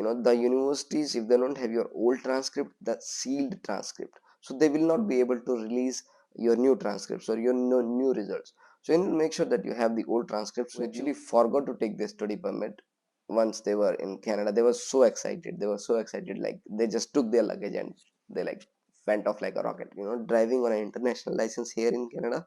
the universities, if they don't have your old transcript, the sealed transcript, so they will not be able to release your new transcripts or your new results. So you need to make sure that you have the old transcripts. So actually forgot to take their study permit once they were in Canada. They were so excited, like they just took their luggage and they like went off like a rocket. Driving on an international license here in Canada,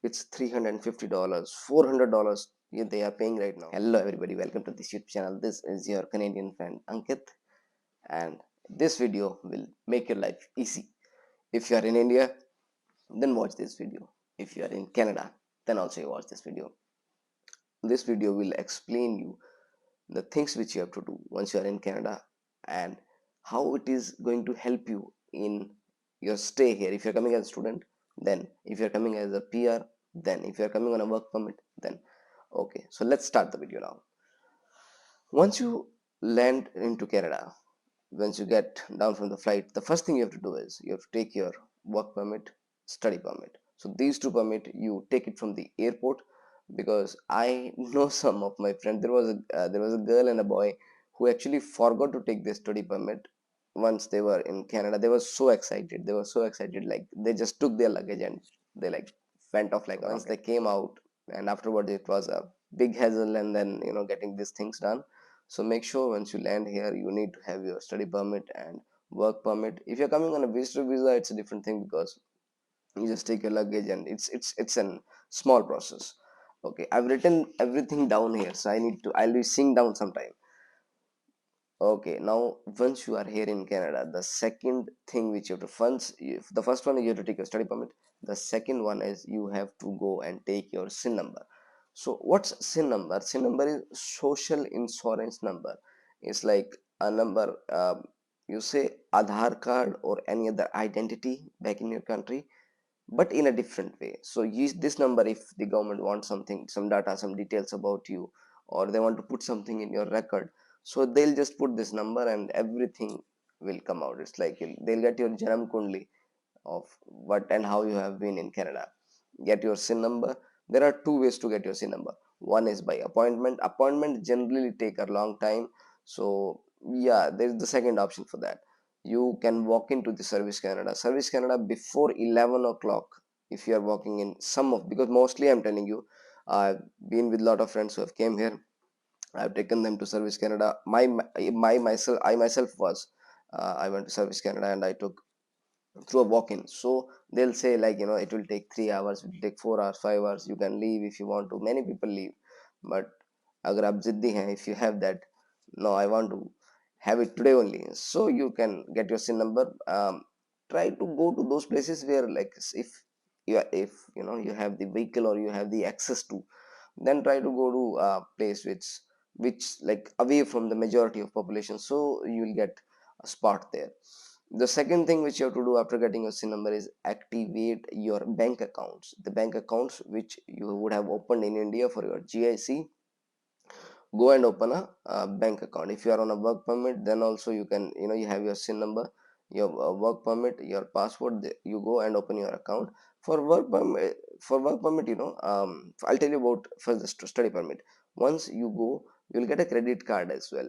it's $350, $400 they are paying right now. Hello everybody, welcome to this YouTube channel. This is your Canadian friend Ankit, and this video will make your life easy. If you are in India, then watch this video. If you are in Canada, then also you watch this video. This video will explain you the things which you have to do once you are in Canada, and how it is going to help you in your stay here. If you're coming as a student, then if you're coming as a PR, then if you're coming on a work permit, then okay. So let's start the video now. Once you land into Canada, once you get down from the flight, the first thing you have to do is you have to take your work permit, study permit. So these two permit, you take it from the airport, because I know some of my friends. There was a girl and a boy who actually forgot to take their study permit once they were in Canada. They were so excited. Like they just took their luggage and they like went off like once they came out, and afterwards it was a big hassle, and then getting these things done. So make sure once you land here, you need to have your study permit and work permit. If you're coming on a visitor visa, it's a different thing, because you just take your luggage and it's a small process. Okay, I've written everything down here, so I'll be seeing down sometime. Okay, now once you are here in Canada, the second thing which you have to the first one is you have to take your study permit. The second one is you have to go and take your SIN number. So what's SIN number? SIN number is social insurance number. It's like a number, you say Aadhaar card or any other identity back in your country, but in a different way. So use this number if the government wants something, some data, some details about you, or they want to put something in your record. So they'll just put this number and everything will come out. It's like they'll get your janam kundli of what and how you have been in Canada. Get your SIN number. There are two ways to get your SIN number. One is by appointment. Appointment generally take a long time. So yeah, there's the second option for that. You can walk into the Service Canada. Service Canada before 11 o'clock. If you are walking in some of, because mostly I'm telling you, I've been with a lot of friends who have came here. I've taken them to Service Canada. I myself was, I went to Service Canada and I took through a walk-in. So they'll say like it will take 3 hours, it will take 4 hours, 5 hours. You can leave if you want to. Many people leave, but agar aap ziddi hain, if you have that, no, I want to have it today only, so you can get your SIN number. Try to go to those places where, like, if you have the vehicle or you have the access to, then try to go to a place which like away from the majority of population, so you will get a spot there. The second thing which you have to do after getting your SIN number is activate your bank accounts. The bank accounts which you would have opened in India for your GIC, go and open a bank account. If you are on a work permit, then also you can, you have your SIN number, your work permit, your passport, you go and open your account. For work permit, I'll tell you about first the study permit. Once you go, you'll get a credit card as well,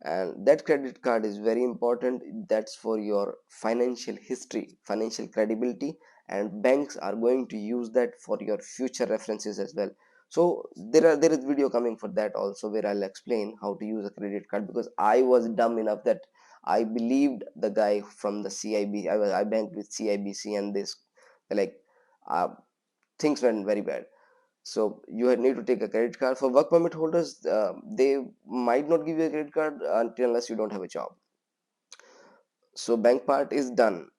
and that credit card is very important. That's for your financial history, financial credibility, and banks are going to use that for your future references as well. So there is video coming for that also, where I'll explain how to use a credit card, because I was dumb enough that I believed the guy from the CIB. I banked with CIBC, and this, like, uh, things went very bad. So you need to take a credit card. For work permit holders, they might not give you a credit card until unless you don't have a job. So bank part is done.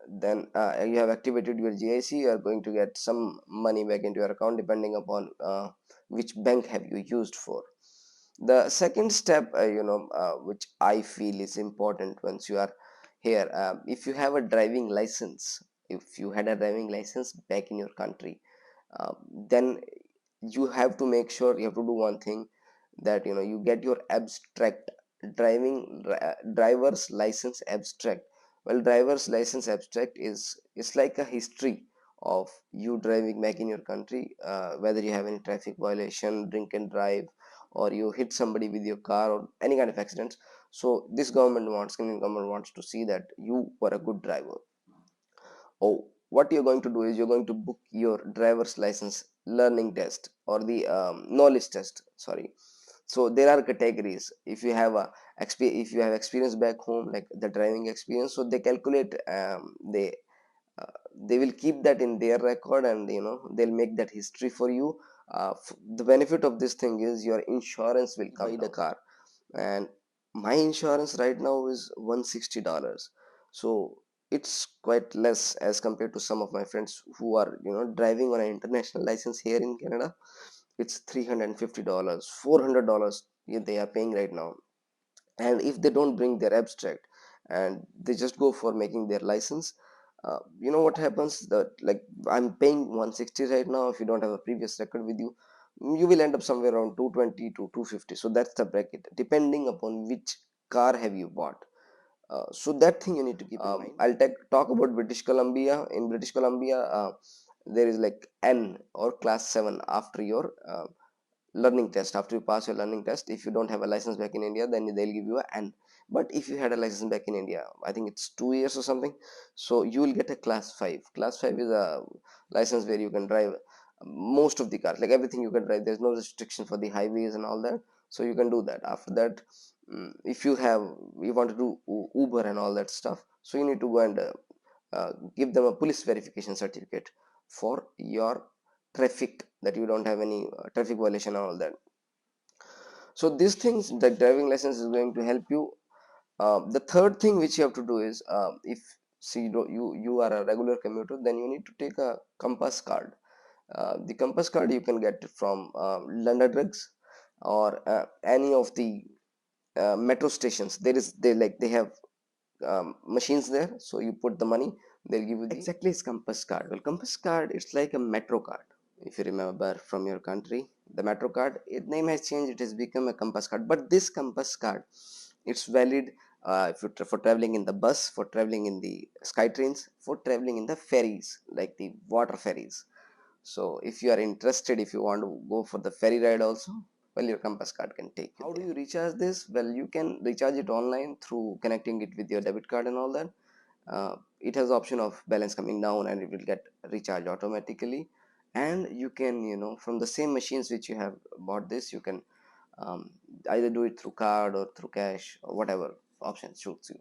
Then you have activated your GIC. You are going to get some money back into your account, depending upon which bank have you used for. The second step, which I feel is important once you are here, if you have a driving license, if you had a driving license back in your country, then you have to make sure, you have to do one thing, that you get your abstract driver's license abstract. Well, driver's license abstract is, it's like a history of you driving back in your country, whether you have any traffic violation, drink and drive, or you hit somebody with your car or any kind of accidents. So this government wants, Kenyan government wants to see that you were a good driver. Oh, what you're going to do is you're going to book your driver's license learning test or the knowledge test. Sorry. So there are categories. If you have if you have experience back home, like the driving experience, so they calculate, they will keep that in their record, and they'll make that history for you. The benefit of this thing is your insurance will come down. The car, and my insurance right now is $160. So it's quite less as compared to some of my friends who are driving on an international license here in Canada. It's $350, $400 they are paying right now. And if they don't bring their abstract and they just go for making their license, you know what happens, that like I'm paying 160 right now. If you don't have a previous record with you, you will end up somewhere around 220 to 250. So that's the bracket, depending upon which car have you bought. So that thing you need to keep in mind. I'll talk about British Columbia. In British Columbia, there is like N or class 7 after your learning test. After you pass your learning test, if you don't have a license back in India, then they'll give you a N. But if you had a license back in India, I think it's 2 years or something, so you will get a class 5. Class 5 is a license where you can drive most of the cars, like everything you can drive. There's no restriction for the highways and all that, so you can do that. After that, if you want to do Uber and all that stuff, so you need to go and give them a police verification certificate for your traffic, that you don't have any traffic violation and all that. So these things, the driving license is going to help you. The third thing which you have to do is, if see you are a regular commuter, then you need to take a compass card. The compass card you can get from London Drugs, or any of the metro stations. They have machines there, so you put the money, they'll give you exactly, it's compass card. Well, compass card, it's like a metro card. If you remember from your country, the metro card, its name has changed, it has become a compass card. But this compass card, it's valid if you for traveling in the bus, for traveling in the sky trains, for traveling in the ferries, like the water ferries. So if you are interested, if you want to go for the ferry ride also, well, your compass card can take you. How do you recharge this? Well, you can recharge it online through connecting it with your debit card and all that. It has the option of balance coming down, and it will get recharged automatically. And you can, from the same machines which you have bought this, you can um, either do it through card or through cash, or whatever option suits you.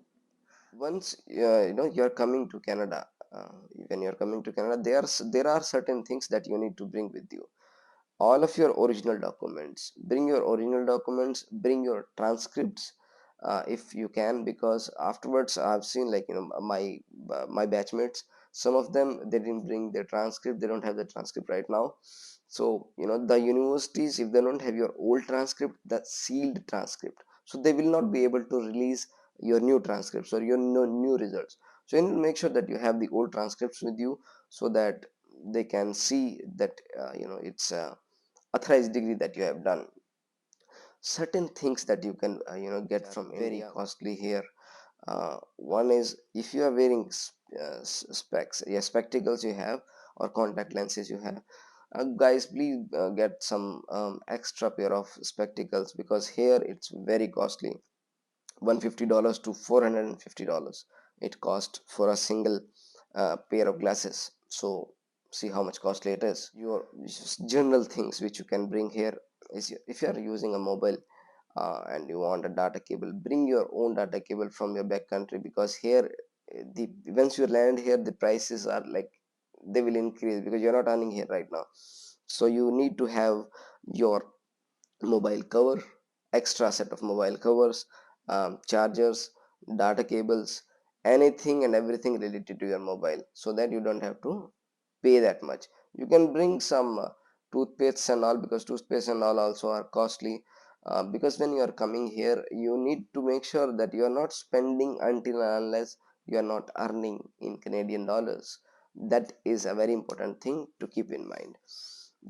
Once you're coming to Canada, when you're coming to Canada, there are certain things that you need to bring with you. All of your original documents, bring your original documents, bring your transcripts, if you can, because afterwards I've seen, like, my batchmates, some of them, they didn't bring their transcript, they don't have the transcript right now. So the universities, if they don't have your old transcript, the sealed transcript, so they will not be able to release your new transcripts or your new results. So you need to make sure that you have the old transcripts with you, so that they can see that it's authorized degree that you have done. Certain things that you can get from very costly here. One is, if you are wearing specs, yeah, spectacles you have, or contact lenses you have, guys, please get some extra pair of spectacles, because here it's very costly. $150 to $450 it cost for a single pair of glasses. So see how much costly it is. Your general things which you can bring here is, if you are using a mobile and you want a data cable, bring your own data cable from your back country, because here, the once you land here, the prices are like, they will increase, because you're not earning here right now. So you need to have your mobile cover, extra set of mobile covers, chargers, data cables, anything and everything related to your mobile, so that you don't have to pay that much. You can bring some toothpaste and all, because toothpaste and all also are costly. Because when you are coming here, you need to make sure that you are not spending until and unless you are not earning in Canadian dollars. That is a very important thing to keep in mind.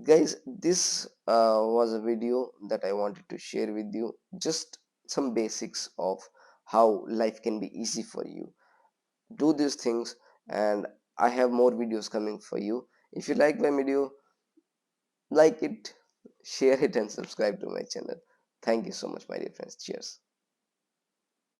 Guys, this was a video that I wanted to share with you, just some basics of how life can be easy for you. Do these things, and I have more videos coming for you. If you like my video, like it, share it and subscribe to my channel. Thank you so much, my dear friends. Cheers.